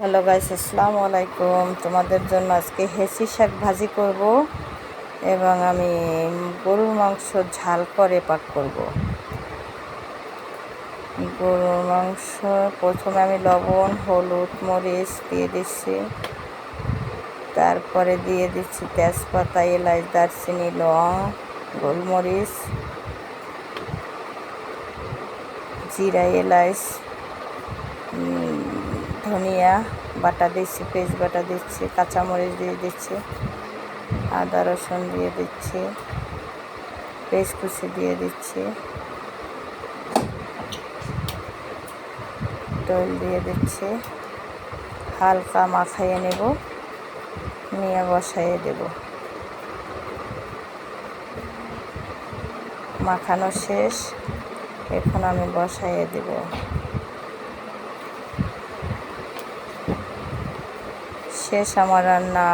Hello guys, আসসালামু আলাইকুম। তোমাদের জন্য আজকে হেঁচি শাক ভাজি করব এবং আমি গরুর মাংস ঝাল করে পাক করব। গরুর মাংস প্রথমে আমি লবণ, হলুদ, মরিচ দিয়ে দিচ্ছি। তারপরে দিয়ে দিচ্ছি তেজপাতা, এলাচ, দারচিনি, লং, গোলমরিচ, জিরা, এলাচ, ধনিয়া বাটা দিচ্ছি, পেস্ট বাটা দিচ্ছি, কাঁচামরিচ দিয়ে দিচ্ছি, আদা রসুন দিয়ে দিচ্ছি, পেস্ট কুচি দিয়ে দিচ্ছি, তেল দিয়ে দিচ্ছি। হালকা মাখাইয়ে নেব, নিয়ে বসাইয়ে দেব। মাখানো শেষ, এখন আমি বসাইয়ে দেব। শেষ আমার রান্না।